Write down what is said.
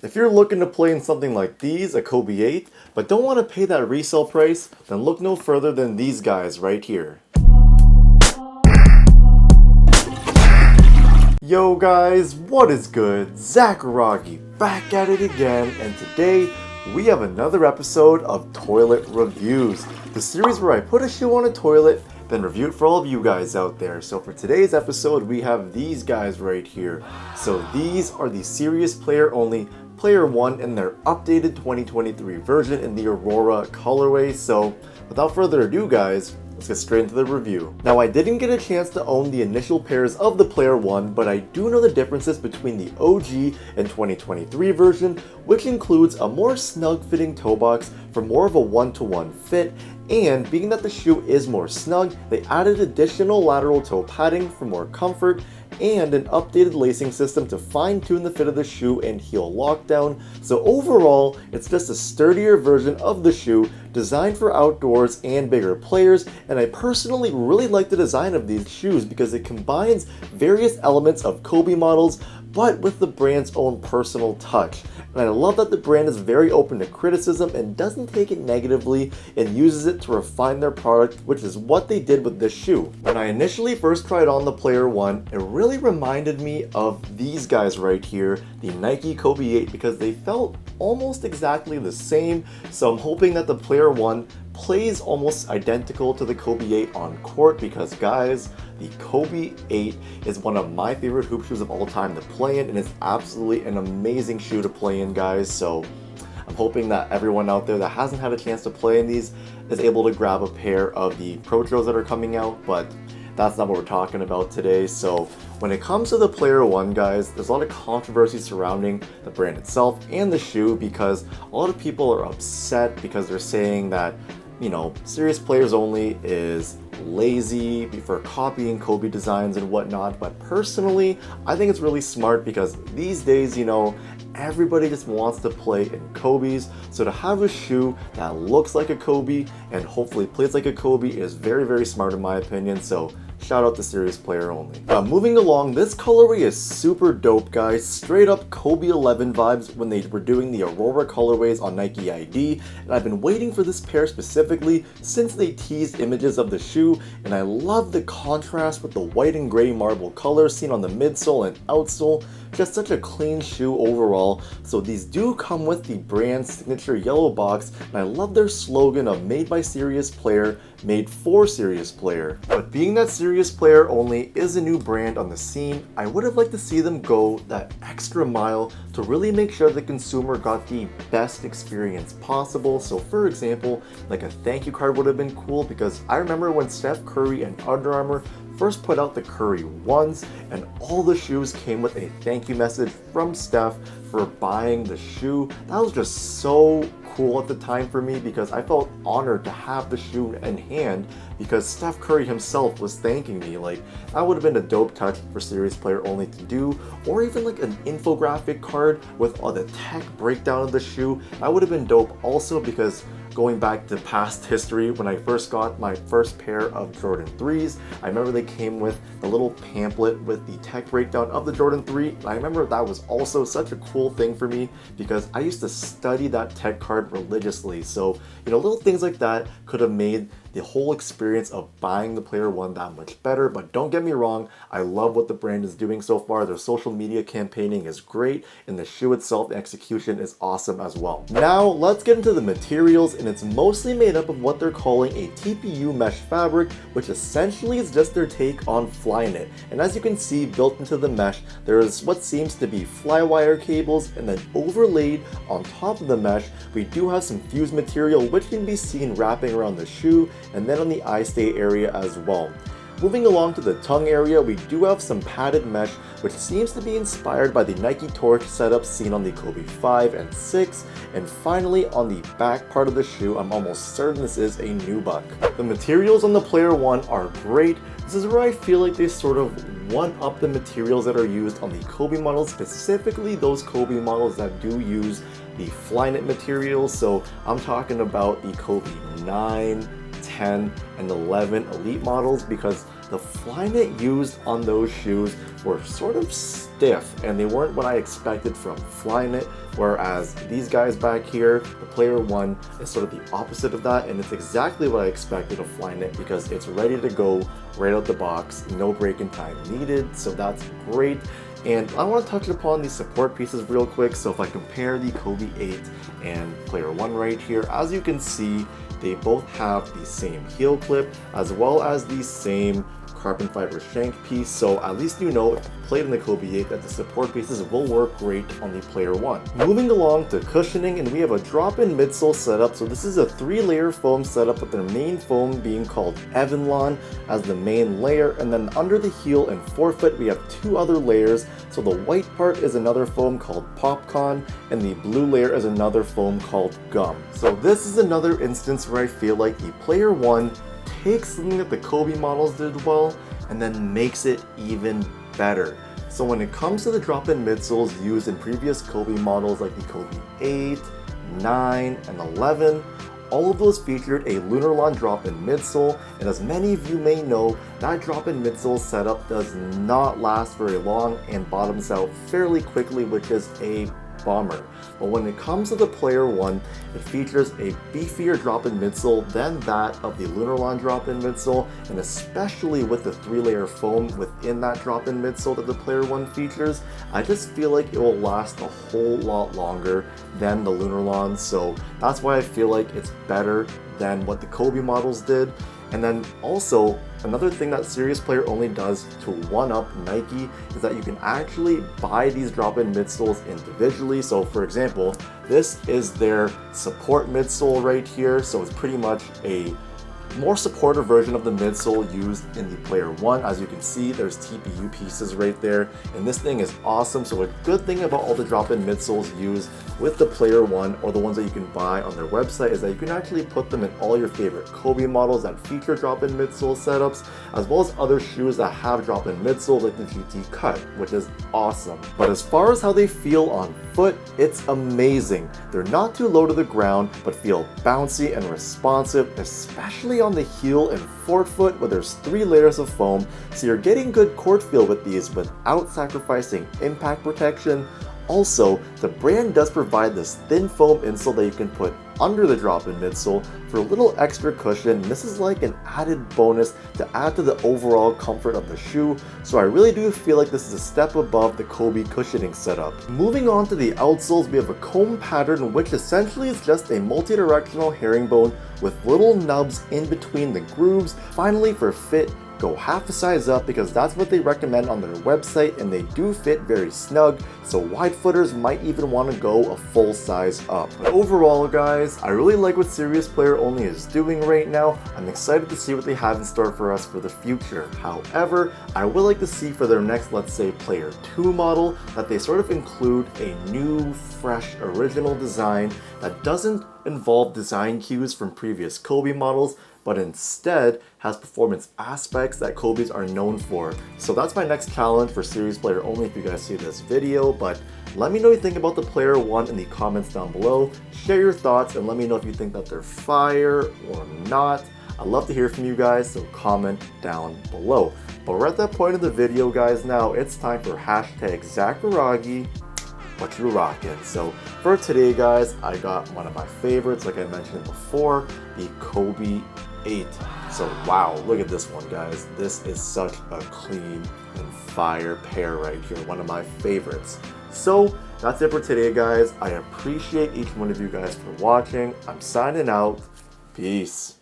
If you're looking to play in something like these, a Kobe 8, but don't want to pay that resale price, then look no further than these guys right here. Yo guys, what is good? Zakaragi back at it again, and today we have another episode of Toilet Reviews, the series where I put a shoe on a toilet, then review it for all of you guys out there. So for today's episode, we have these guys right here. So these are the serious player only Player 1 in their updated 2023 version in the Aurora colorway. So without further ado guys, let's get straight into the review. Now I didn't get a chance to own the initial pairs of the Player 1, but I do know the differences between the OG and 2023 version, which includes a more snug fitting toe box for more of a one-to-one fit, and being that the shoe is more snug, they added additional lateral toe padding for more comfort, and an updated lacing system to fine-tune the fit of the shoe and heel lockdown. So overall, it's just a sturdier version of the shoe designed for outdoors and bigger players, and I personally really like the design of these shoes because it combines various elements of Kobe models but with the brand's own personal touch. And I love that the brand is very open to criticism and doesn't take it negatively and uses it to refine their product, which is what they did with this shoe. When I initially first tried on the Player 1, it really reminded me of these guys right here, the Nike Kobe 8, because they felt almost exactly the same. So I'm hoping that the Player 1 plays almost identical to the Kobe 8 on court, because guys, the Kobe 8 is one of my favorite hoop shoes of all time to play in, and it's absolutely an amazing shoe to play in guys. So I'm hoping that everyone out there that hasn't had a chance to play in these is able to grab a pair of the Pro Tros that are coming out, but that's not what we're talking about today. So when it comes to the Player 1 guys, there's a lot of controversy surrounding the brand itself and the shoe, because a lot of people are upset because they're saying that, you know, serious players only is lazy for copying Kobe designs and whatnot. But personally, I think it's really smart because these days, you know, everybody just wants to play in Kobe's. So to have a shoe that looks like a Kobe and hopefully plays like a Kobe is very, very smart in my opinion. So shout out to serious player only. Moving along, this colorway is super dope guys, straight up Kobe 11 vibes when they were doing the Aurora colorways on Nike ID, and I've been waiting for this pair specifically since they teased images of the shoe, and I love the contrast with the white and gray marble color seen on the midsole and outsole. Just such a clean shoe overall. So these do come with the brand's signature yellow box, and I love their slogan of made by serious player, made for serious player. But being that serious player only is a new brand on the scene, I would have liked to see them go that extra mile to really make sure the consumer got the best experience possible. So for example, like a thank you card would have been cool, because I remember when Steph Curry and Under Armour first put out the Curry ones, and all the shoes came with a thank you message from Steph for buying the shoe. That was just so cool at the time for me, because I felt honored to have the shoe in hand because Steph Curry himself was thanking me. Like, that would have been a dope touch for serious player only to do, or even like an infographic card with all the tech breakdown of the shoe. That would have been dope also, because going back to past history, when I first got my first pair of Jordan 3s, I remember they came with the little pamphlet with the tech breakdown of the Jordan 3. I remember that was also such a cool thing for me because I used to study that tech card religiously. So, you know, little things like that could have made the whole experience of buying the Player 1 that much better. But don't get me wrong, I love what the brand is doing so far. Their social media campaigning is great, and the shoe itself, the execution is awesome as well. Now let's get into the materials, and it's mostly made up of what they're calling a TPU mesh fabric, which essentially is just their take on Flyknit. And as you can see, built into the mesh, there is what seems to be flywire cables, and then overlaid on top of the mesh, we do have some fused material which can be seen wrapping around the shoe, and then on the eye stay area as well. Moving along to the tongue area, we do have some padded mesh, which seems to be inspired by the Nike Torch setup seen on the Kobe 5 and 6. And finally, on the back part of the shoe, I'm almost certain this is a nubuck. The materials on the Player 1 are great. This is where I feel like they sort of one-up the materials that are used on the Kobe models, specifically those Kobe models that do use the Flyknit materials. So I'm talking about the Kobe 9, 10, and 11 Elite models, because the Flyknit used on those shoes were sort of stiff and they weren't what I expected from Flyknit, whereas these guys back here, the Player 1, is sort of the opposite of that, and it's exactly what I expected of Flyknit because it's ready to go right out the box, no break-in time needed, so that's great. And I want to touch upon these support pieces real quick. So if I compare the Kobe 8 and Player 1 right here, as you can see, they both have the same heel clip as well as the same carbon fiber shank piece, so at least you know if you played in the Kobe 8 that the support pieces will work great on the Player 1. Moving along to cushioning, and we have a drop-in midsole setup. So this is a 3-layer foam setup with their main foam being called Evanlon as the main layer, and then under the heel and forefoot we have 2 other layers. So the white part is another foam called Popcorn, and the blue layer is another foam called Gum. So this is another instance where I feel like the Player 1 takes something that the Kobe models did well and then makes it even better. So when it comes to the drop-in midsoles used in previous Kobe models like the Kobe 8, 9, and 11, all of those featured a Lunarlon drop-in midsole, and as many of you may know, that drop-in midsole setup does not last very long and bottoms out fairly quickly, which is a bummer. But when it comes to the Player 1, it features a beefier drop-in midsole than that of the Lunarlon drop-in midsole, and especially with the 3-layer foam within that drop-in midsole that the Player 1 features, I just feel like it will last a whole lot longer than the Lunarlon, so that's why I feel like it's better than what the Kobe models did. And then also, another thing that Serious Player only does to one-up Nike is that you can actually buy these drop-in midsoles individually. So for example, this is their support midsole right here. So it's pretty much a more supportive version of the midsole used in the Player 1. As you can see, there's TPU pieces right there, and this thing is awesome. So a good thing about all the drop-in midsoles used with the Player 1, or the ones that you can buy on their website, is that you can actually put them in all your favorite Kobe models that feature drop-in midsole setups, as well as other shoes that have drop-in midsoles like the GT Cut, which is awesome. But as far as how they feel on foot, it's amazing. They're not too low to the ground, but feel bouncy and responsive, especially on the heel and forefoot where there's 3 layers of foam, so you're getting good court feel with these without sacrificing impact protection. Also, the brand does provide this thin foam insole that you can put under the drop-in midsole for a little extra cushion. This is like an added bonus to add to the overall comfort of the shoe, so I really do feel like this is a step above the Kobe cushioning setup. Moving on to the outsoles, we have a comb pattern, which essentially is just a multi-directional herringbone with little nubs in between the grooves. Finally, for fit, go half a size up because that's what they recommend on their website, and they do fit very snug, so wide footers might even want to go a full size up. But overall guys, I really like what Serious Player Only is doing right now. I'm excited to see what they have in store for us for the future. However, I would like to see for their next, let's say, Player 2 model, that they sort of include a new, fresh, original design that doesn't involve design cues from previous Kobe models, but instead has performance aspects that Kobe's are known for. So that's my next challenge for Serious Player Only if you guys see this video, but let me know what you think about the Player 1 in the comments down below. Share your thoughts and let me know if you think that they're fire or not. I'd love to hear from you guys, so comment down below. But we're at that point of the video guys now, it's time for hashtag Zacharagi, what you rockin'. So for today guys, I got one of my favorites, like I mentioned before, the Kobe 8. So wow, look at this one guys. This is such a clean and fire pair right here, one of my favorites. So that's it for today guys. I appreciate each one of you guys for watching. I'm signing out. Peace.